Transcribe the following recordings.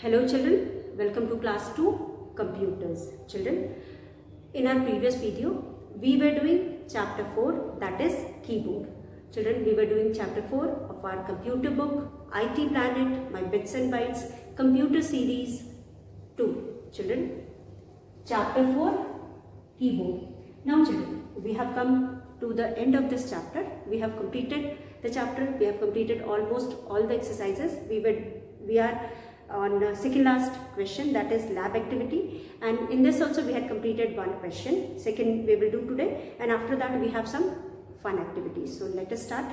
Hello children, welcome to class 2 computers. Children, in our previous video we were doing chapter 4, that is keyboard. Children, we were doing chapter 4 of our computer book IT Planet, My Bits and Bytes, computer series 2. Children, chapter 4 keyboard. Now children, we have come to the end of this chapter. We have completed the chapter. We have completed almost all the exercises. We are on the second last question, that is lab activity, and in this also we had completed one question. Second we will do today, and after that we have some fun activities. So let us start.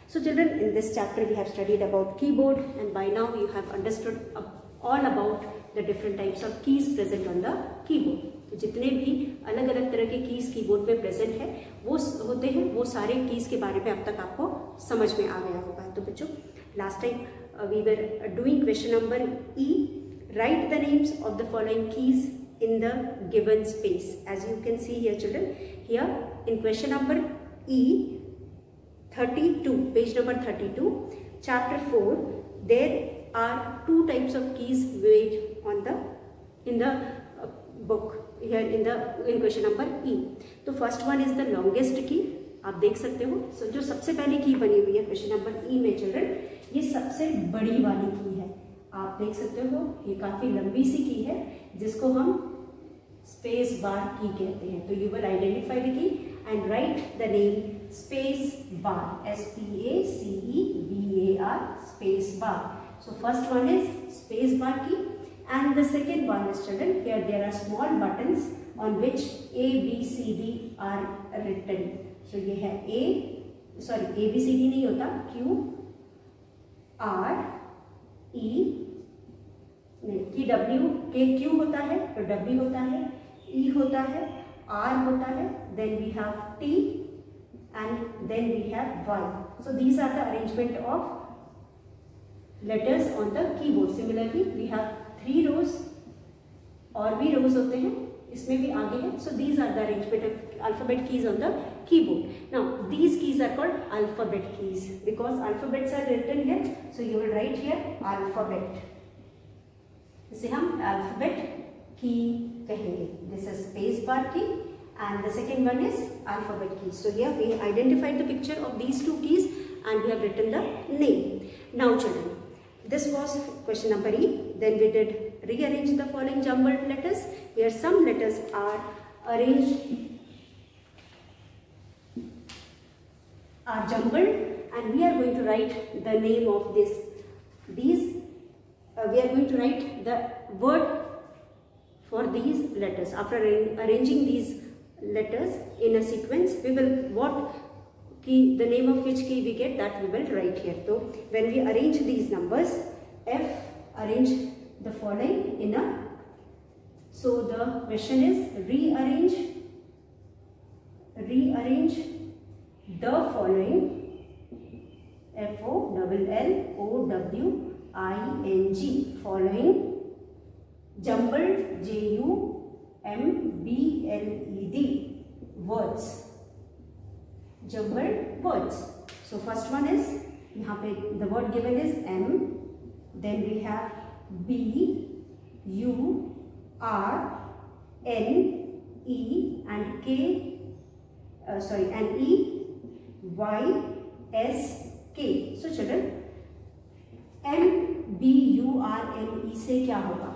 So children, in this chapter we have studied about keyboard, and by now you have understood all about the different types of keys present on the keyboard. तो जितने भी अलग अलग तरह के keys keyboard पे present है वो होते हैं, वो सारे कीज के बारे में अब तक आपको समझ में आ गया होगा. तो बच्चों, last time we were doing question number E. Write the names of the following keys in the given space. As you can see here children, here in question number E 32, page number 32, chapter 4, there are two types of keys made on the in the book here in question number E. तो first one is the longest key. आप देख सकते हो. सो जो सबसे पहली की बनी हुई है क्वेश्चन नंबर ई में चिल्ड्रन, ये सबसे बड़ी वाली की है. आप देख सकते हो ये काफी लंबी सी की है जिसको हम स्पेस बार की कहते हैं. तो you will identify the key and right the name space bar, SPACEBAR, space bar. So first one is space bar की and the second one is children, here there are small buttons on which A, B, C, D are written. So ये है A B C D नहीं होता, Q R E नहीं, कि W के Q होता है तो W होता है, E होता है, R होता है, then we have T and then we have Y. So these are the arrangement of letters on the keyboard. Similarly we have 3 rows और भी rows होते हैं, इसमें भी आगे है. So these are the arrangement of alphabet keys on the keyboard. Now these keys are called alphabet keys because alphabets are written here. So you will write here alphabet. इसे हम alphabet key कहेंगे. This is space bar key and the second one is alphabet key. So here we identified the picture of these two keys and we have written the name. Now children, this was question number E. Then we did rearrange the following jumbled letters. Here some letters are jumbled and we are going to write the name of this. We are going to write the word for these letters. After arranging these letters in a sequence, we will the name of which key we get, that we will write here. So when we arrange these numbers, F, arrange the following in a, so the question is rearrange the following, FOLLOWING, following jumbled, JUMBLED words, jumbled words. So first one is, यहाँ पे the word given is M, then we have B, U, R, N, E and and E, Y, S, K. So children, M, B, U, R, N, E से क्या होगा?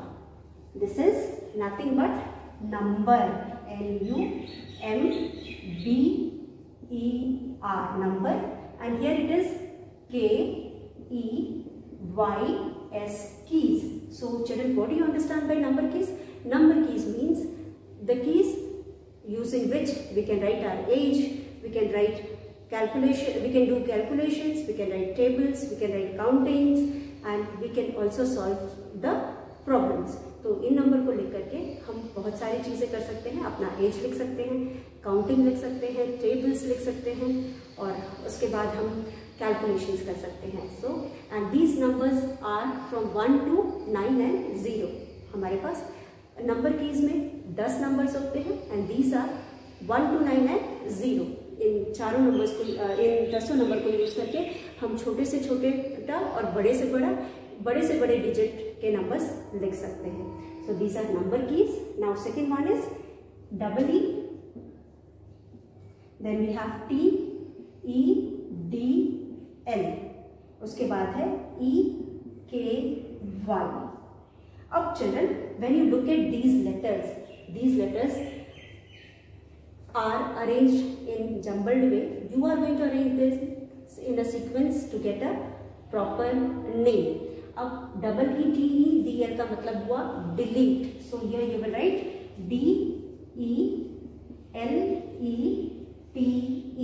This is nothing but number. NUMBER, number, and here it is KEYS, keys. So children, what do you understand by number keys? Number keys means the keys using which we can write our age, we can write calculation, we can do calculations, we can write tables, we can write countings, and we can also solve the problems. तो इन number को लिख करके हम बहुत सारी चीज़ें कर सकते हैं. अपना एज लिख सकते हैं, काउंटिंग लिख सकते हैं, टेबल्स लिख सकते हैं और उसके बाद हम कैलकुलेशंस कर सकते हैं. So and these numbers are from 1 to 9 and 0. हमारे पास नंबर कीज में 10 नंबर्स होते हैं and these are 1 to 9 and 0. इन चारों नंबर्स को, इन 10 नंबर को यूज करके हम छोटे से छोटा और बड़े से बड़ा बड़े से बड़े डिजिट के नंबर्स लिख सकते हैं। So these are number keys. Now second one is double E, then we have T E D L, उसके बाद है ई के वाई। अब children when you look at these letters are arranged in jumbled way. You are going to arrange this in a sequence to get a proper name. अब double E T E D L का मतलब हुआ delete. So here you will write D E L E T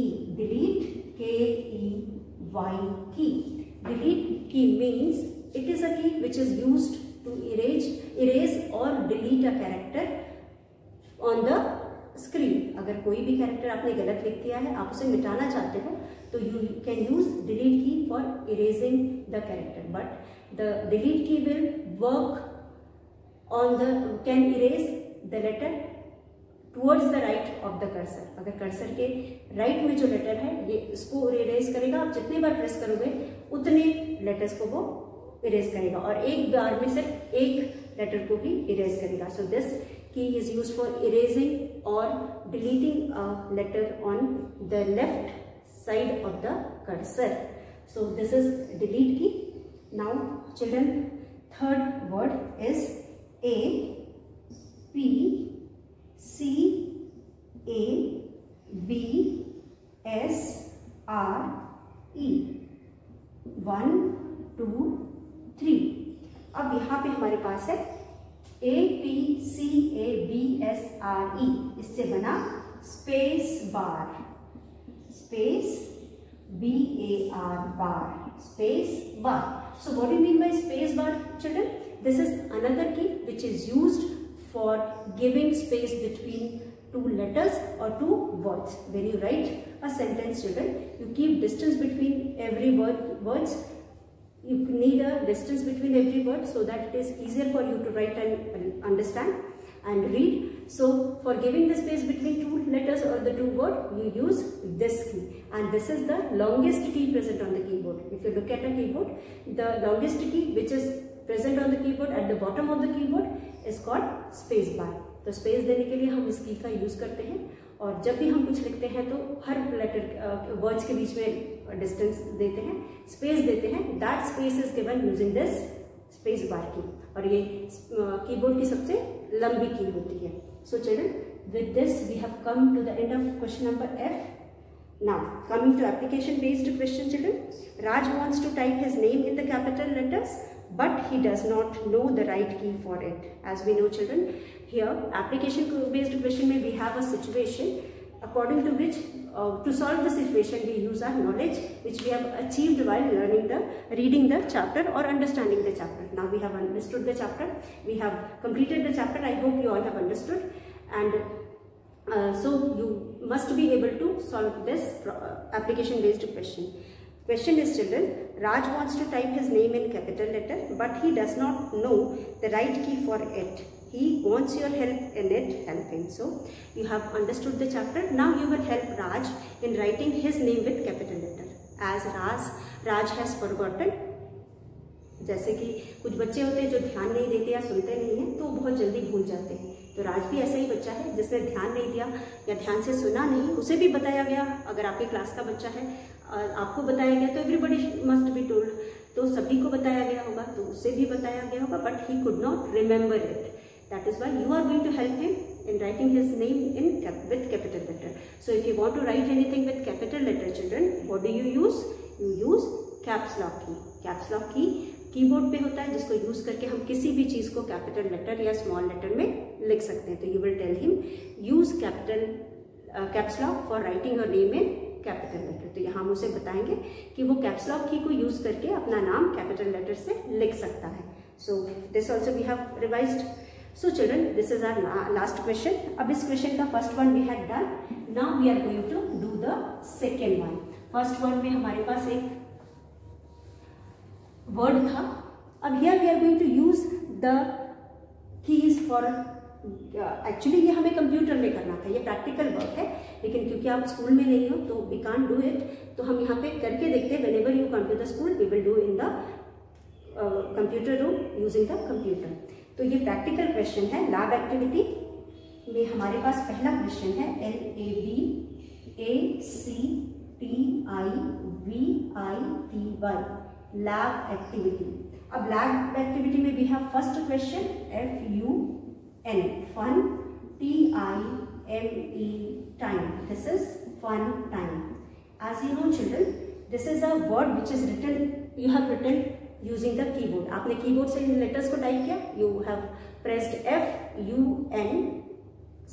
E, delete, K E Y, key. Delete key means it is a key which is used to erase or delete a character on the screen. अगर कोई भी character आपने गलत लिख दिया है, आप उसे मिटाना चाहते हो, तो you can use delete key for erasing the character, but the delete key will work on the can erase the letter towards the right of the cursor. अगर कर्सर के राइट में जो लेटर है ये इसको इरेज करेगा, आप जितने बार प्रेस करोगे उतने लेटर्स को वो इरेज करेगा, और एक बार में सिर्फ एक लेटर को ही इरेज करेगा। So this key is used for erasing or deleting a letter on the left side of the cursor. So this is delete key. Now children, third word is A P C A B S R E, 1 2 3। अब यहाँ पे हमारे पास है A P C A B S R E, इससे बना space bar, space B A R bar, space bar. So what do you mean by space bar, children? This is another key which is used for giving space between two letters or two words. When you write a sentence, children, you keep distance between every words. You need a distance between every word so that it is easier for you to write and understand and read. So for giving the space between two letters or the two words, you use this key, and this is the longest key present on the keyboard. If you look at a keyboard, the longest key which is present on the keyboard at the bottom of the keyboard is called space bar. तो space देने के लिए हम इस की का use करते हैं, और जब भी हम कुछ लिखते हैं तो हर लेटर वर्ड्स के बीच में डिस्टेंस देते हैं, स्पेस देते हैं। That space is given using this space bar की, और ये कीबोर्ड की सबसे लंबी की होती है। So children, with this we have come to the end of question number F। Now coming to application based question, children, Raj wants to type his name in the capital letters, but he does not know the right key for it. As we know, children, here application based question में we have a situation according to which to solve the situation we use our knowledge which we have achieved while reading the chapter or understanding the chapter. Now we have understood the chapter, we have completed the chapter. I hope you all have understood, and so you must be able to solve this application based question. Question is, children, Raj wants to type his name in capital letter, but he does not know the right key for it. He wants your help in it. Help him. So you have understood the chapter. Now you will help Raj in writing his name with capital letter. As Raj has forgotten. जैसे कि कुछ बच्चे होते हैं जो ध्यान नहीं देते या सुनते नहीं हैं, तो बहुत जल्दी भूल जाते हैं। तो राज भी ऐसा ही बच्चा है जिसने ध्यान नहीं दिया या ध्यान से सुना नहीं। उसे भी बताया गया, अगर आपकी क्लास का बच्चा है आपको बताया गया तो एवरीबडी मस्ट बी टोल्ड, तो सभी को बताया गया होगा, तो उसे भी बताया गया होगा, but he could not remember it. That is why you are going to help him in writing his name with capital letter. So if you want to write anything with capital letter, children, what do you use? You use caps lock key. Caps lock key keyboard पे होता है, जिसको use करके हम किसी भी चीज को कैपिटल लेटर या स्मॉल लेटर में लिख सकते हैं. तो you will tell him use caps lock for writing your name in capital letter. तो यहाँ हम उसे बताएंगे कि वो कैप्स लॉक की को यूज करके अपना नाम कैपिटल लेटर से लिख सकता है. So this also we have revised. So children, this is our last question. अब इस क्वेश्चन का first one we have done. Now we are going to do the second one. First one में हमारे पास एक वर्ड था. अब here we are going to use the keys for, actually ये हमें कंप्यूटर में करना था, ये प्रैक्टिकल वर्क है, लेकिन क्योंकि आप स्कूल में नहीं हो तो वी कांट डू इट. तो हम यहाँ पे करके देखते हैं. Whenever you come to the school we will do in the computer room using the computer. तो ये प्रैक्टिकल क्वेश्चन है। लैब एक्टिविटी में हमारे पास पहला क्वेश्चन है LABACTIVITY लैब एक्टिविटी। अब लैब एक्टिविटी में we have first question FUN fun, TIME time. This is fun time. As you know children, this is a word which is written, you have written using the keyboard. आपने keyboard से इन letters को type किया, you have pressed FUN,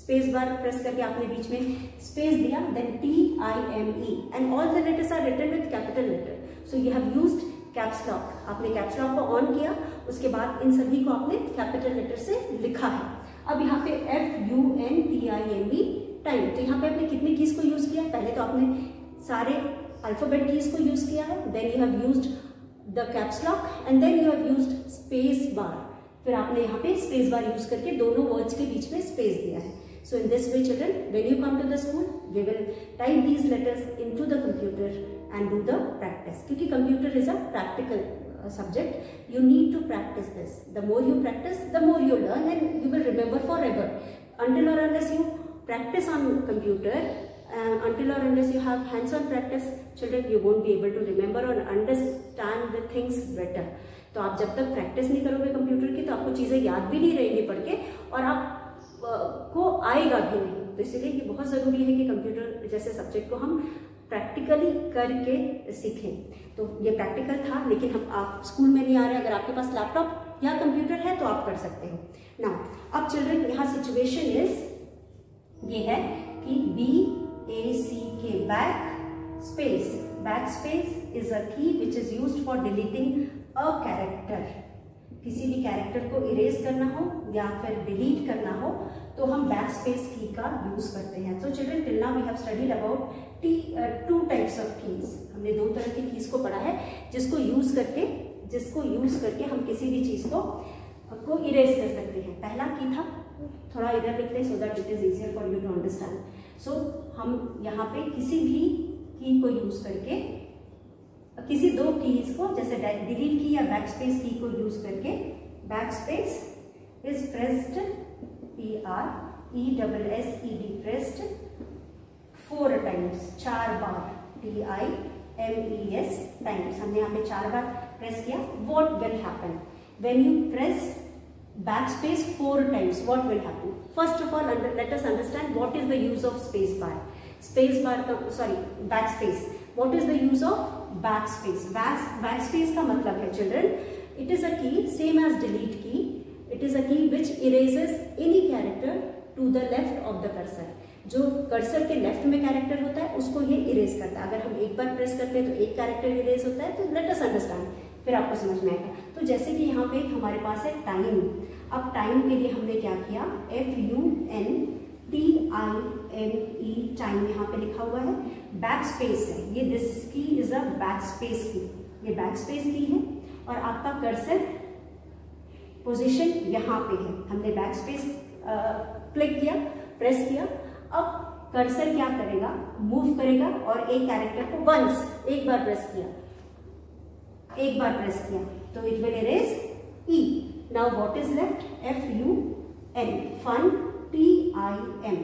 space bar press करके आपने बीच में space दिया, then TIME and all the letters are written with capital letter. So you have used caps lock. आपने caps lock को ऑन किया, उसके बाद इन सभी को आपने कैपिटल लेटर से लिखा है। अब यहाँ पे FUNTIME टाइम, तो यहाँ पे आपने कितनी कीज को यूज किया? पहले तो आपने सारे अल्फाबेट कीज को यूज किया है, then you have used the caps lock and then you have used space bar. फिर आपने यहाँ पे स्पेस बार यूज करके दोनों वर्ड्स के बीच में स्पेस दिया है। So in this way children, when you come to the school we will type these letters into the computer and do the practice. क्योंकि computer is a practical subject, you need to practice this. The more you practice, the more you learn and you will remember forever. Until or unless you practice on computer, until or unless you have hands-on practice, children, you won't be able to remember or understand the things better. तो आप जब तक practice नहीं करोगे computer की तो आपको चीज़ें याद भी नहीं रहेंगी पढ़ के, और आपको आएगा भी नहीं। तो इसलिए ये बहुत ज़रूरी है कि कंप्यूटर जैसे सब्जेक्ट को हम प्रैक्टिकली करके सीखें। तो ये प्रैक्टिकल था, लेकिन हम आप स्कूल में नहीं आ रहे, अगर आपके पास लैपटॉप या कंप्यूटर है तो आप कर सकते हो ना। अब चिल्ड्रन यहाँ सिचुएशन इज ये है कि BACK back space is a key which is used for deleting a character. किसी भी कैरेक्टर को इरेज करना हो या फिर डिलीट करना हो तो हम बैक स्पेस की का यूज करते हैं। So children, till now we have studied about two types of keys. हमने दो तरह की कीज को पढ़ा है जिसको यूज करके हम किसी भी चीज को इरेज कर सकते हैं। पहला की था, थोड़ा इधर लिखते हैं so that it is easier for you to understand. So हम यहाँ पे किसी भी की को यूज करके किसी दो कीज को, जैसे डिलीट की या बैक स्पेस की को यूज करके, back space is pressed PRESSED pressed 4 times, 4 बार, TIMES टाइम्स। हमने यहाँ पे 4 बार प्रेस किया। What will happen when you press back space 4 times? What will happen? First of all let us understand what is the use of space bar का, sorry, back space. What is the use of back space? Back space का मतलब है children, it is a की same as delete key, it is a key which erases any character to the left of the cursor. जो cursor के left में character होता है उसको ये इरेज करता है। अगर हम एक बार प्रेस करते हैं तो एक कैरेक्टर इरेज होता है। तो लेट अस अंडरस्टैंड, फिर आपको समझ में आएगा। तो जैसे कि यहाँ पे हमारे पास है टाइम। अब टाइम के लिए हमने क्या किया? FUNTIME टाइम यहाँ पे लिखा हुआ है। बैक स्पेस है ये, दिस की इज अ बैक स्पेस की, ये बैक स्पेस की है। और आपका कर्सर पोजीशन यहाँ पे है। हमने बैक स्पेस क्लिक किया, प्रेस किया। अब कर्सर क्या करेगा? मूव करेगा और एक कैरेक्टर को वंस, एक बार प्रेस किया तो it will erase E. Now what is left? FUN fun, TIM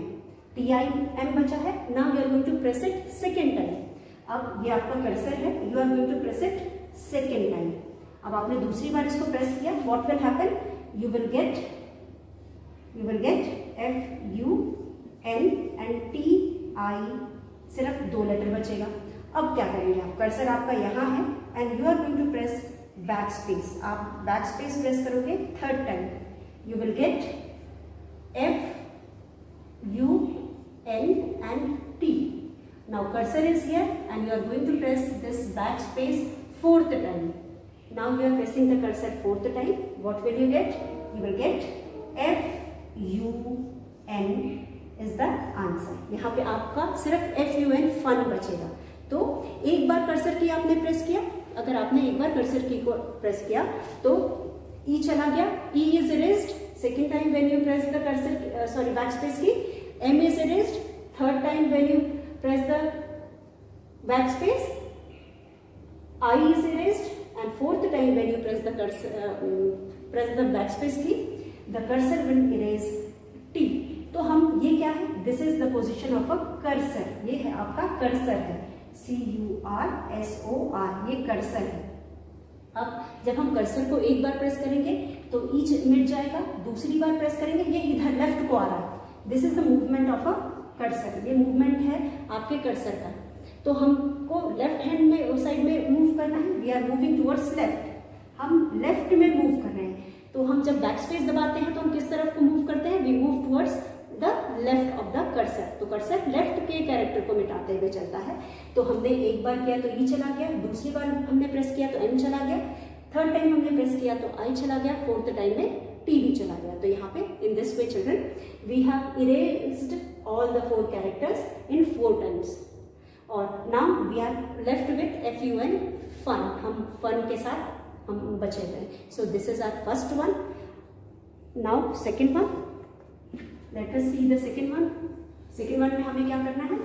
बचा है। Now you are going to press it second time. अब ये आपका कर्सर है, you are going to press it second time. अब आपने दूसरी बार इसको प्रेस किया, what will happen? You will get FUN and TI, सिर्फ 2 लेटर बचेगा। अब क्या करेंगे आप? कर्सर आपका यहाँ है and you are going to press back space. आप बैक स्पेस प्रेस करोगे third time, you will get FUN and T। Now cursor is here and you are going to press this backspace 4th time. Now you are pressing the cursor 4th time. What will you get? You will get FUN is the answer. यहाँ पे आपका सिर्फ FUN fun बचेगा। तो एक बार cursor की आपने press किया, अगर आपने एक बार कर्सर की को प्रेस किया तो E चला गया, E is erased. Second time when you press the cursor, backspace key, M is erased. Third time when you press the backspace, I is erased. and fourth time when you press the cursor, press the backspace key, the cursor will erase T. तो हम ये क्या है, this is the position of a cursor, ये है आपका cursor है, CURSOR, ये कर्सर है। अब जब हम कर्सर को एक बार प्रेस करेंगे तो ईच मिट जाएगा, दूसरी बार प्रेस करेंगे ये इधर लेफ्ट को आ रहा है, this is the movement of a cursor, ये मूवमेंट है आपके कर्सर का। तो हमको लेफ्ट हैंड में उस साइड में मूव करना है, we are moving towards left, हम लेफ्ट में मूव कर रहे हैं। तो हम जब बैक स्पेस दबाते हैं तो हम किस तरफ को मूव करते हैं, we move towards the left of the cursor. तो कर्सर लेफ्ट के कैरेक्टर को मिटाते हुए चलता है। तो हमने एक बार किया तो ई चला गया, दूसरी बार हमने प्रेस किया तो एन चला गया, थर्ड टाइम हमने प्रेस किया तो आई चला गया, फोर्थ टाइम में टी भी चला गया। तो यहाँ पे in this way children we have erased all the 4 characters in 4 times. और now we are left with FUN, fun, हम फन के साथ हम बचे हुए। So this is our first one. Now second one, let us see the second one. Second one में हमें क्या करना है,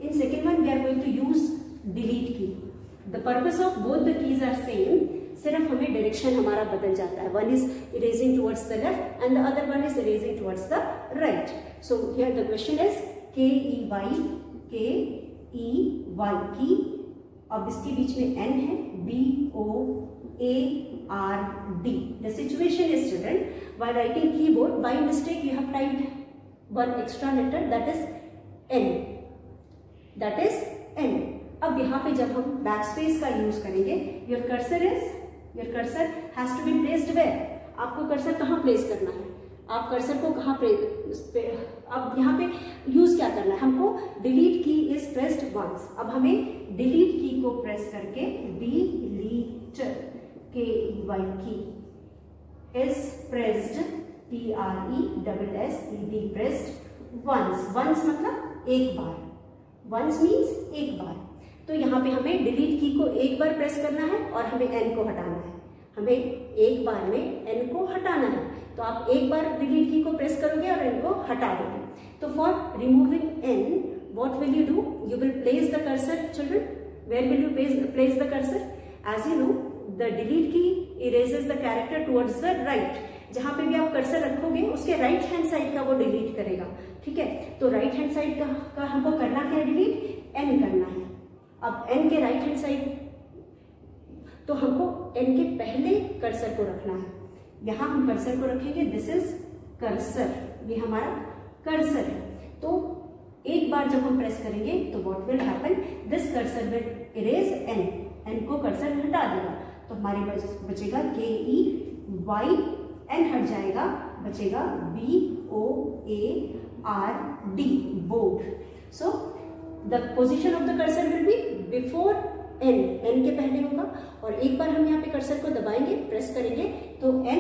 in second one we are going to use delete key. The purpose of both the keys are same, सिर्फ हमें direction हमारा बदल जाता है, one is erasing towards the left and the other one is erasing towards the right. So here the question is KEY की, अब इसके बीच में N है, BOARD। The situation is children, while writing keyboard by mistake you have typed one extra letter, that is N, that is N। अब यहाँ पे जब हम बैकस्पेस का यूज करेंगे, your cursor has to be placed where, आपको cursor कहाँ place करना है, आप कर्सर को कहाँ अब यहाँ पे यूज क्या करना है, हमको डिलीट की इज प्रेस्ड वंस। अब हमें डिलीट की को प्रेस करके delete KEY key is pressed PRESSED pressed once. Once मतलब एक बार, वंस मीन्स एक बार। तो यहाँ पे हमें डिलीट की को एक बार प्रेस करना है और हमें N को हटाना है, हमें एक बार में N को हटाना है। तो आप एक बार डिलीट की को प्रेस करोगे और N को हटा दोगे। तो for removing N what will you do, you will place the cursor children, where will you place the cursor, as you know the delete key erases the character towards the right। जहां पे भी आप cursor रखोगे उसके right hand side का वो delete करेगा, ठीक है। तो राइट हैंड साइड का हमको करना क्या है, डिलीट N करना है। अब N के राइट हैंड साइड, तो हमको N के पहले कर्सर को रखना है, यहां हम कर्सर को रखेंगे, दिस इज कर्सर, ये हमारा कर्सर है। तो एक बार जब हम प्रेस करेंगे तो what will happen, this cursor will erase N को कर्सर हटा देगा। तो हमारे बचेगा KEY, N हट जाएगा, बचेगा BOARD, board. So the position of the cursor will be before N के पहले होगा, और एक बार हम यहाँ पे कर्सर को दबाएंगे, प्रेस करेंगे तो N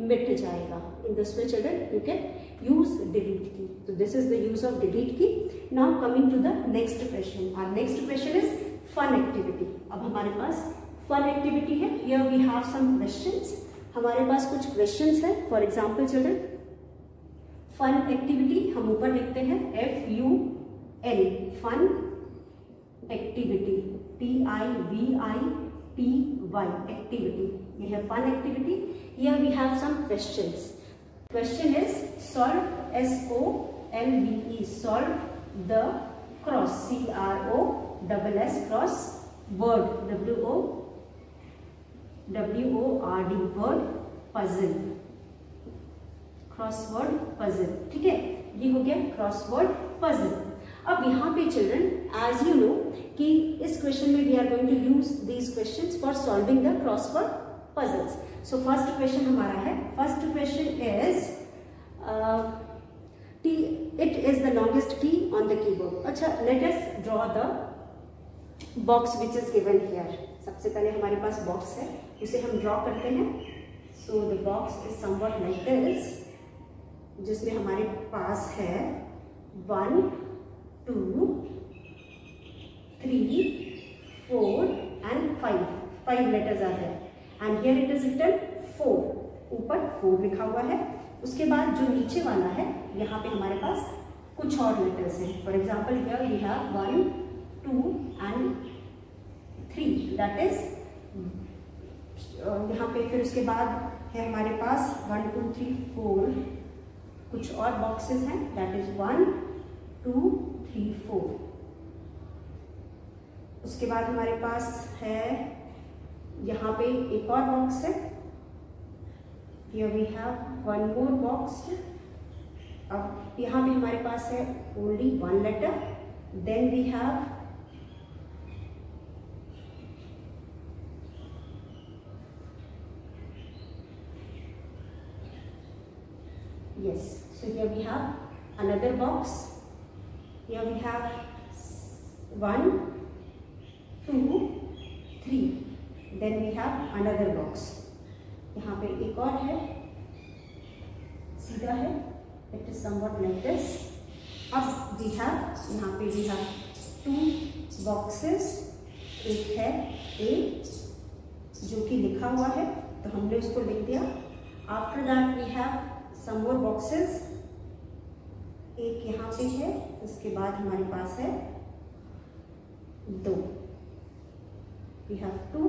मिट जाएगा। In this way children you can use delete key. तो this is the use of delete key. Now coming to the next question, our next question is fun activity. अब हमारे पास फन एक्टिविटी है, here we have some questions, हमारे पास कुछ questions है। For example children, fun activity हम ऊपर लिखते हैं FUN, fun activity, TIVITY, activity, ये है fun activity. Here we have some questions. Question is solve, SOLVE, solve the cross, CROSS crossword, WORD word puzzle, crossword puzzle, ठीक है, ये हो गया क्रॉसवर्ड पजल। अब यहाँ पे चिल्ड्रन एज यू नो कि इस क्वेश्चन में we are going to use these questions for solving the crossword puzzles. So first question हमारा है, first question is it is the longest key on the keyboard. अच्छा, let us draw the box which is given here. सबसे पहले हमारे पास box है, उसे हम draw करते हैं। So the box is somewhat like this, जिसमें हमारे पास है 1 2 3 4 and 5 letters are there, and here it is written 4, ऊपर 4 लिखा हुआ है। उसके बाद जो नीचे वाला है, यहाँ पे हमारे पास कुछ और लेटर्स हैं। For example here we have 1 2 and 3, that is यहाँ पे फिर उसके बाद है हमारे पास 1 2 3 4 कुछ और बॉक्सेस हैं, दैट इज 1 2 3 4। उसके बाद हमारे पास है यहाँ पे एक और बॉक्स है, here we have one more box। अब यहाँ पे हमारे पास है only one letter, then we have yes, so here we have another box, here we have 1 2 3, then we have another box। यहाँ पे एक और है, सीधा है, it is somewhat like this। अब we have यहाँ पे we have 2 boxes, एक है A जो कि लिखा हुआ है तो हमने उसको लिख दिया। After that we have some more boxes, एक यहाँ पे है, उसके बाद हमारे पास है 2, we have 2,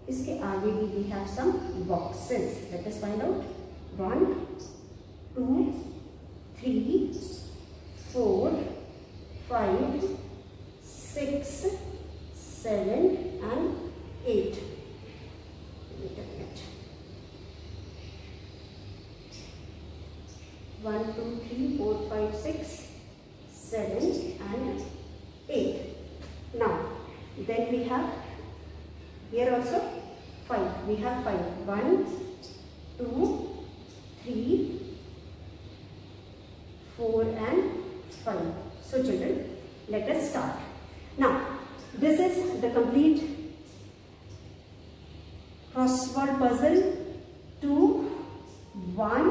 इसके आगे भी we have some boxes, let us find out। 1 2 3 4 5 6 7 and 8। Wait a minute, 1 2 3 4 5 6 7 and 8। Now then we have here also 5, we have 5, 1 2 3 4 and 5। So children, let us start. Now this is the complete crossword puzzle 2 1,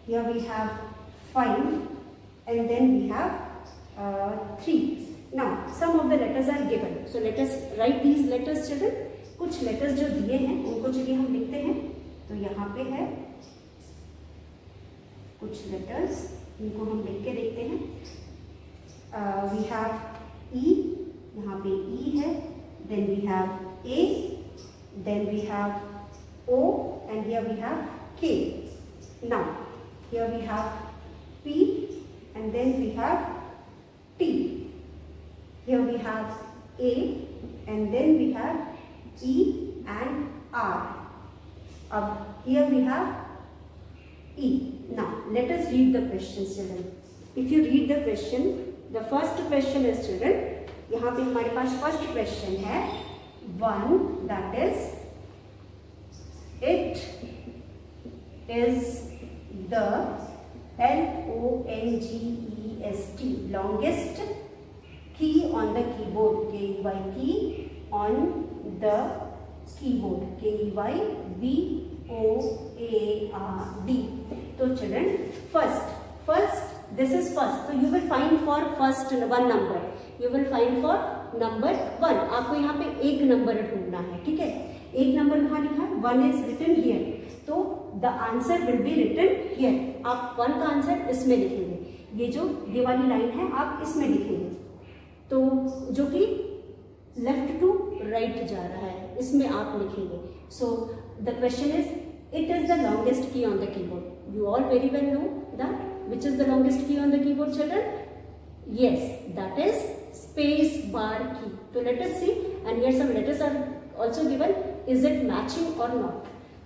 here we have 5 and then we have 3। Now some of the letters are given, so let us write these letters children। कुछ letters जो दिए हैं उनको चलिए हम लिखते हैं। तो यहाँ पे है कुछ लेटर्स, इनको हम लिख के देखते हैं। वी हैव ई, यहाँ पे ई है, then we have A, then we have O and here we have K. Now here we have P and then we have T, here we have A and then we have E and R। अब here we have E। Now let us read the questions children। If you read the question, the first question is children, यहाँ पे हमारे पास first question है 1, that is it is the LONGEST longest key on the keyboard, KEY key on the keyboard, KEYBOARD। तो children first this is first, so you will find for first one number, you will find for number 1। आपको यहाँ पे एक number ढूंढना है, ठीक है। एक नंबर कहाँ लिखा है, 1 is written here, तो the answer will be written here। आप 1 का आंसर इसमें लिखेंगे, ये वाली लाइन है आप इसमें लिखेंगे, तो जो कि लेफ्ट टू राइट जा रहा है इसमें आप लिखेंगे। So the question is it is the longest key on the keyboard. You all very well know that which is the longest key on the keyboard children? Yes, that is space bar key. तो let us see, and here some letters are also given, is it matching और not?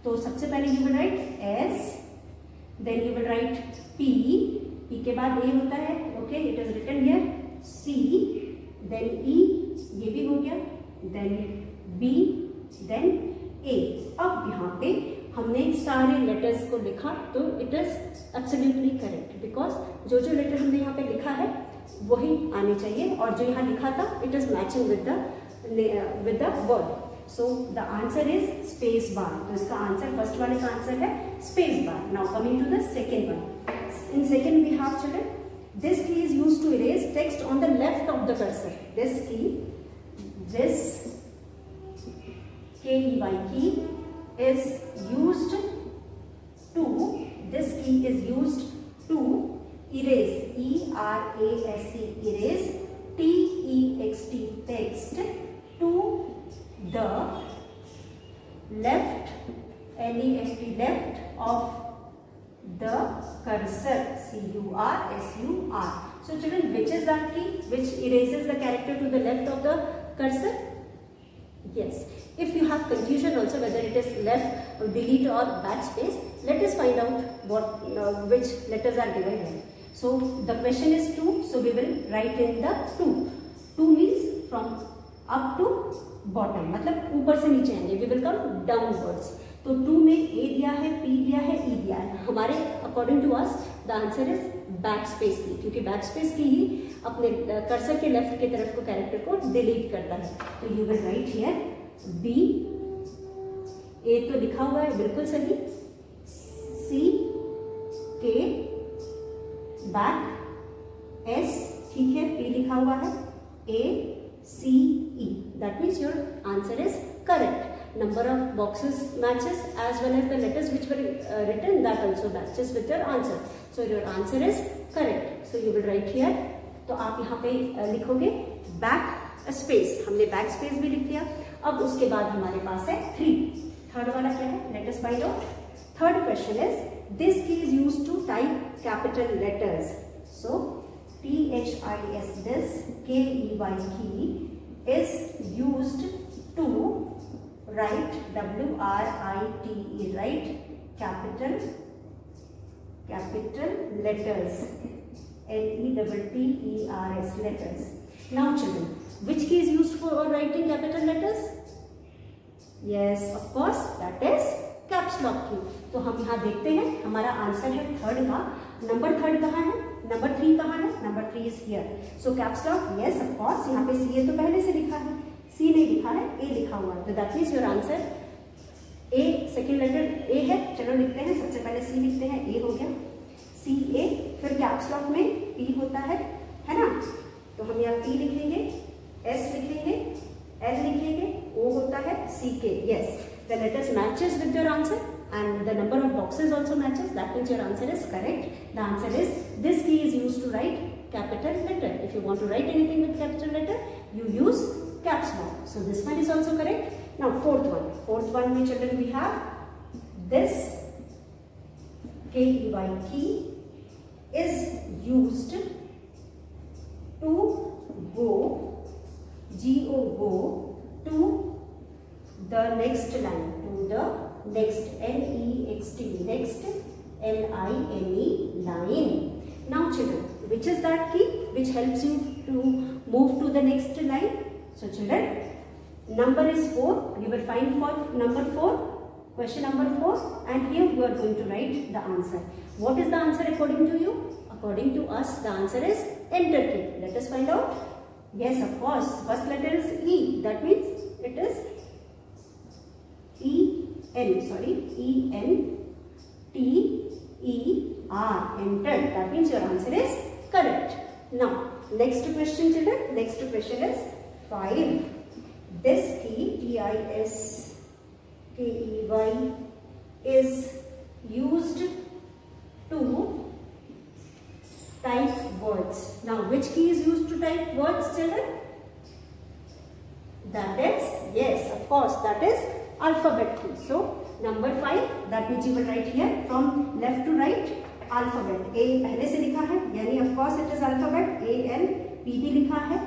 तो सबसे पहले you will write S, then you will write P, P के बाद A होता है, okay, it is written here, C, then E, ये भी हो गया, देन बी, देन ए। अब यहाँ पे हमने सारे लेटर्स को लिखा, तो it is absolutely correct, because जो लेटर हमने यहाँ पे लिखा है वही आने चाहिए, और जो यहाँ लिखा था it is matching with the word. So the answer is space bar. तो इसका आंसर, फर्स्ट वाले का आंसर है space bar. Now coming to the second one. In second we have children, this key is used to erase text on the left of the cursor। this KEY key is used to, this key is used to erase, ERASE, erase, TEXT, text, to the left, L-E-F-T, left of the cursor, C-U-R-S-U-R. So children, which is that key which erases the character to the left of the cursor? Yes. If you have confusion also whether it is left or delete or backspace, let us find out which letters are given here. So the question is 2, so we will write in the 2. 2 means from up to bottom, मतलब ऊपर से नीचे आएंगे, we will come downwards. तो 2 में A दिया है, P दिया है, E दिया है. हमारे according to us the answer is backspace की, क्योंकि backspace की ही अपने कर्सर के लेफ्ट की तरफ को कैरेक्टर को डिलीट करता है. तो you will write here B. A तो लिखा हुआ है बिल्कुल सही. C, K, back, S ठीक है, P लिखा हुआ है, A, C, E. That means your answer is correct. Number of boxes matches as well as the letters which were written, that also matches with your answer. So your answer is correct. So you will write here. तो आप यहाँ पे लिखोगे back space. हमने back space भी लिख दिया. अब उसके बाद हमारे पास है 3. थर्ड वाला क्या है? Let us find out. Third question is, this key is used to type capital letters. So T-H-I-S, this K-E-Y key is used to write, W-R-I-T-E, write capital letters, L-E-T-T-E-R-S, letters. Now children, which key is used for writing capital letters? Yes, of course, that is caps lock key. तो हम यहाँ देखते हैं, हमारा answer है third का. Number third कहाँ है? नंबर 3 कहाँ है? Number 3 is here. So caps lock, yes, of course. यहाँ पे C A तो पहले से लिखा है, C नहीं लिखा है, A लिखा हुआ है. तो that means your answer A, second letter A है. चलो लिखते हैं, सबसे पहले C लिखते हैं, A हो गया, C A. फिर कैप्स लॉक में P होता है ना? तो हम यहाँ P लिखेंगे, S लिखेंगे, L लिखेंगे, O होता है, C K. Yes, the letters matches with your answer and the number of boxes also matches. That means your answer is correct. The answer is, this key is used to write capital letter. If you want to write anything with capital letter, you use caps lock. So this one is also correct. Now fourth one में children we have this K-E-Y key is used to go, G-O, go to the next line, to the next, N-E-X-T, next, L-I-N-E, line. Now children, which is that key which helps you to move to the next line? So children, number is 4. You will find for number 4, question number 4, and here you are going to write the answer. What is the answer according to you? According to us, the answer is enter key. Let us find out. Yes, of course. First letter is E. That means it is E-N-T-E-R. Enter. That means your answer is correct. Now, next question children. Next question is 5. This key, T-I-S-K-E-Y, is used to type words. Now, which key is used to type words children? That is, yes, of course, that is alphabet key. So, number 5, that means you will write here from left to right, alphabet. A पहले से लिखा है, यानी of course it is alphabet. A-L, P भी लिखा है,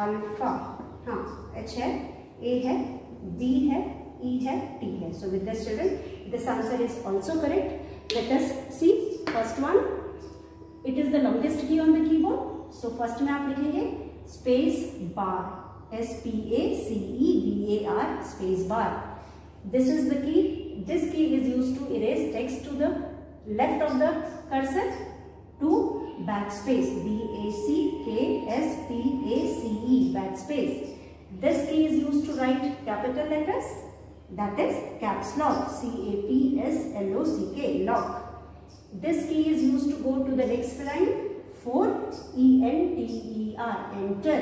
alpha, हाँ, H है, A है, B है, E है, T है. So with this children, this answer is also correct. Let us see first one. It is the longest key on the keyboard. So first में आप लिखेंगे space bar, S-P-A-C-E-B-A-R, space bar. This is the key. This key is used to erase text to the left of the cursor to backspace, B-A-C-K-S-P-A-C-E, backspace. This key is used to write capital letters, that is caps lock, C-A-P-S-L-O-C-K, lock. This key is used to go to the next line, 4, E-N-T-E-R, enter.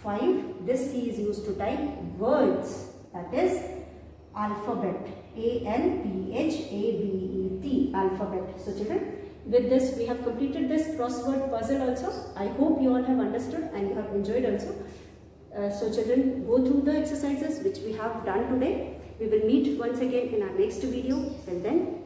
5, this key is used to type words, that is alphabet, A-L-P-H-A-B-E-T, alphabet. So children, with this we have completed this crossword puzzle also. I hope you all have understood and you have enjoyed also. So children, go through the exercises which we have done today. We will meet once again in our next video. Till then,